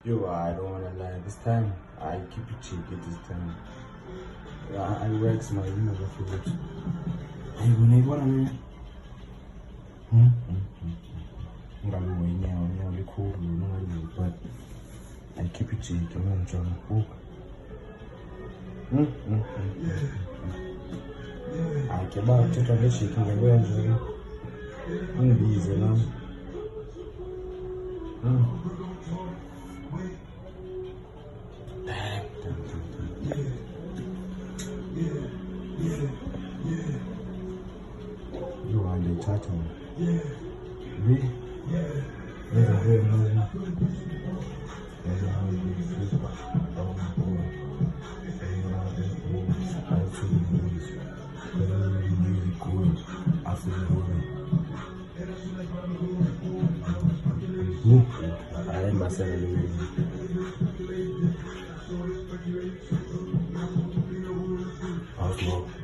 Yo, I don't wanna lie. This time, I keep it cheeky this time. I wax my favorite. Hey, we need one of them. But I keep it cheeky. I'm trying to cook. I keep out to the chicken and go and easy now. You are the title. Me? There's a very nice. There's a very good I am myself in the